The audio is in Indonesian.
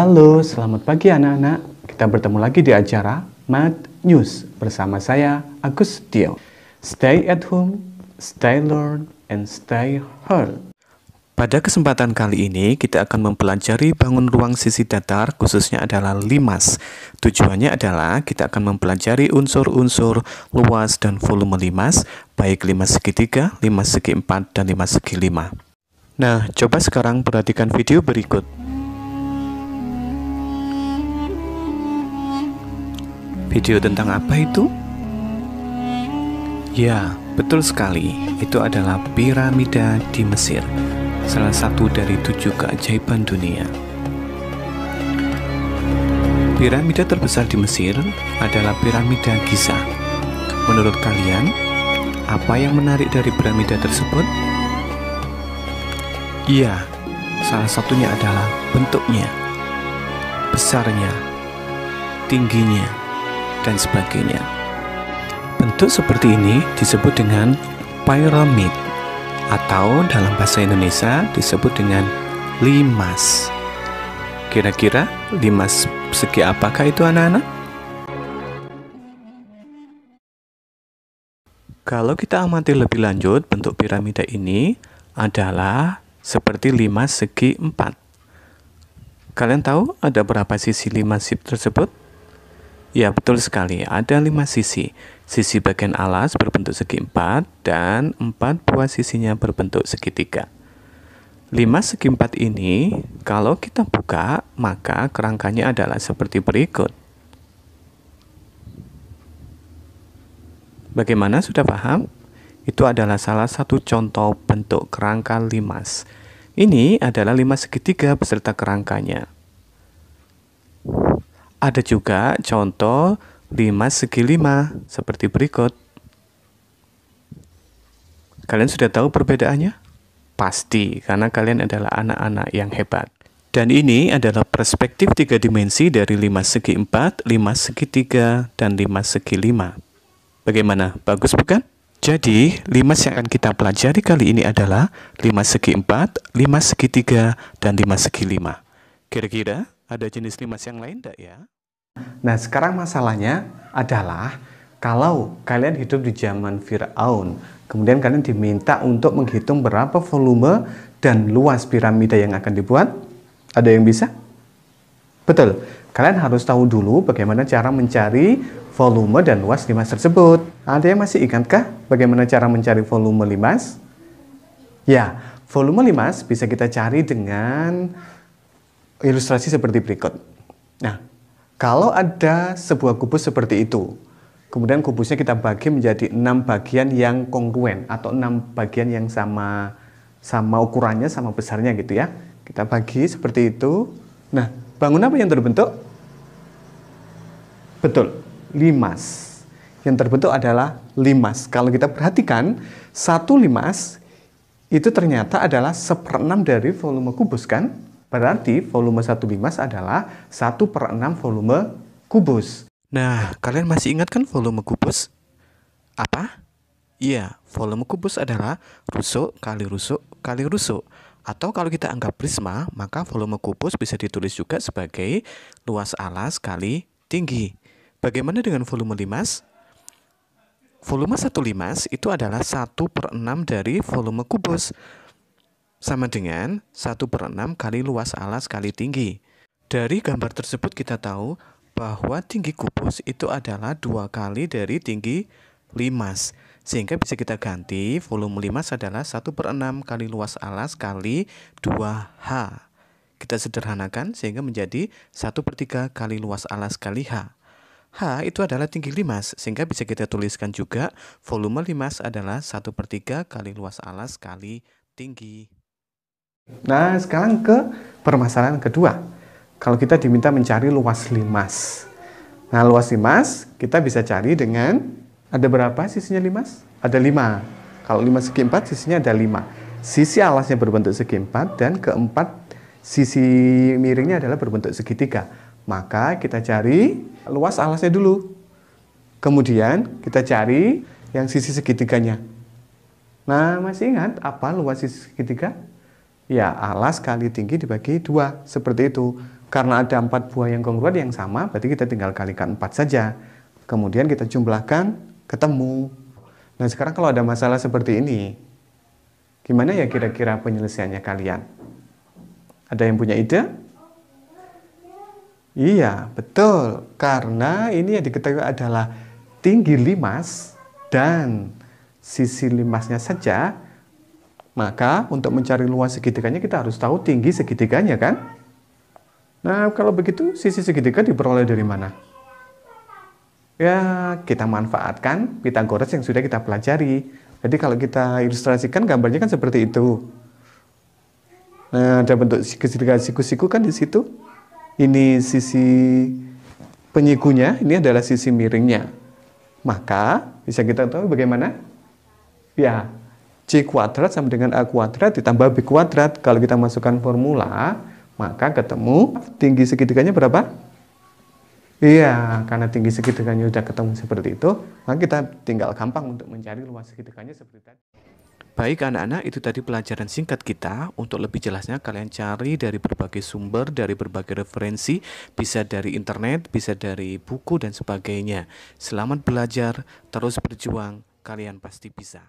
Halo, selamat pagi anak-anak. Kita bertemu lagi di acara Math News bersama saya, Agus Tio. Stay at home, stay learn, and stay heard. Pada kesempatan kali ini, kita akan mempelajari bangun ruang sisi datar, khususnya adalah limas. Tujuannya adalah kita akan mempelajari unsur-unsur luas dan volume limas, baik limas segitiga, limas segi 4, dan limas segi 5. Nah, coba sekarang perhatikan video berikut. Video tentang apa itu? Ya, betul sekali. Itu adalah piramida di Mesir, salah satu dari 7 keajaiban dunia. Piramida terbesar di Mesir adalah piramida Giza. Menurut kalian, apa yang menarik dari piramida tersebut? Ya, salah satunya adalah bentuknya, besarnya, tingginya, dan sebagainya. Bentuk seperti ini disebut dengan piramid, atau dalam bahasa Indonesia disebut dengan limas. Kira-kira limas segi apakah itu anak-anak? Kalau kita amati lebih lanjut, bentuk piramida ini adalah seperti limas segi 4. Kalian tahu ada berapa sisi limas tersebut? Ya, betul sekali. Ada 5 sisi. Sisi bagian alas berbentuk segi 4 dan 4 buah sisinya berbentuk segitiga. Limas segi 4 ini, kalau kita buka, maka kerangkanya adalah seperti berikut. Bagaimana, sudah paham? Itu adalah salah satu contoh bentuk kerangka limas. Ini adalah limas segitiga beserta kerangkanya. Ada juga contoh limas segi 5 seperti berikut. Kalian sudah tahu perbedaannya? Pasti, karena kalian adalah anak-anak yang hebat. Dan ini adalah perspektif 3 dimensi dari limas segi 4, limas segi 3, dan limas segi 5. Bagaimana? Bagus bukan? Jadi, limas yang akan kita pelajari kali ini adalah limas segi 4, limas segi 3, dan limas segi 5. Kira-kira ada jenis limas yang lain enggak ya? Nah, sekarang masalahnya adalah kalau kalian hidup di zaman Firaun, kemudian kalian diminta untuk menghitung berapa volume dan luas piramida yang akan dibuat, ada yang bisa? Betul, kalian harus tahu dulu bagaimana cara mencari volume dan luas limas tersebut. Ada yang masih ingatkah bagaimana cara mencari volume limas? Ya, volume limas bisa kita cari dengan ilustrasi seperti berikut. Nah, kalau ada sebuah kubus seperti itu, kemudian kubusnya kita bagi menjadi 6 bagian yang kongruen atau 6 bagian yang sama ukurannya, sama besarnya gitu ya. Kita bagi seperti itu. Nah, bangun apa yang terbentuk? Betul, limas. Yang terbentuk adalah limas. Kalau kita perhatikan, satu limas itu ternyata adalah 1/6 dari volume kubus kan? Berarti volume 1 limas adalah 1/6 volume kubus. Nah, kalian masih ingat kan volume kubus? Apa? Iya, volume kubus adalah rusuk kali rusuk kali rusuk. Atau kalau kita anggap prisma, maka volume kubus bisa ditulis juga sebagai luas alas kali tinggi. Bagaimana dengan volume limas? Volume 1 limas itu adalah 1/6 dari volume kubus. Sama dengan 1/6 kali luas alas kali tinggi. Dari gambar tersebut kita tahu bahwa tinggi kubus itu adalah 2 kali dari tinggi limas. Sehingga bisa kita ganti volume limas adalah 1/6 kali luas alas kali 2H. Kita sederhanakan sehingga menjadi 1/3 kali luas alas kali H. H itu adalah tinggi limas, sehingga bisa kita tuliskan juga volume limas adalah 1/3 kali luas alas kali tinggi. Nah, sekarang ke permasalahan kedua. Kalau kita diminta mencari luas limas. Nah, luas limas kita bisa cari dengan, ada berapa sisinya limas? Ada 5. Kalau limas segi 4, sisinya ada 5. Sisi alasnya berbentuk segi 4 dan keempat sisi miringnya adalah berbentuk segitiga. Maka kita cari luas alasnya dulu. Kemudian kita cari yang sisi segitiganya. Nah, masih ingat apa luas sisi segitiga? Ya, alas kali tinggi dibagi 2, seperti itu. Karena ada 4 buah yang kongruen yang sama, berarti kita tinggal kalikan 4 saja. Kemudian kita jumlahkan, ketemu. Nah, sekarang kalau ada masalah seperti ini, gimana ya kira-kira penyelesaiannya kalian? Ada yang punya ide? Iya, betul. Karena ini yang diketahui adalah tinggi limas dan sisi limasnya saja, maka untuk mencari luas segitiganya kita harus tahu tinggi segitiganya, kan? Nah, kalau begitu sisi segitiga diperoleh dari mana? Ya, kita manfaatkan Pythagoras yang sudah kita pelajari. Jadi kalau kita ilustrasikan gambarnya kan seperti itu. Nah, ada bentuk segitiga siku-siku kan di situ. Ini sisi penyikunya, ini adalah sisi miringnya. Maka bisa kita tahu bagaimana? Ya, C kuadrat sama dengan A kuadrat ditambah B kuadrat. Kalau kita masukkan formula, maka ketemu tinggi segitiganya berapa? Iya, karena tinggi segitiganya sudah ketemu seperti itu, maka kita tinggal gampang untuk mencari luas segitiganya seperti tadi. Baik anak-anak, itu tadi pelajaran singkat kita. Untuk lebih jelasnya kalian cari dari berbagai sumber, dari berbagai referensi, bisa dari internet, bisa dari buku dan sebagainya. Selamat belajar, terus berjuang, kalian pasti bisa.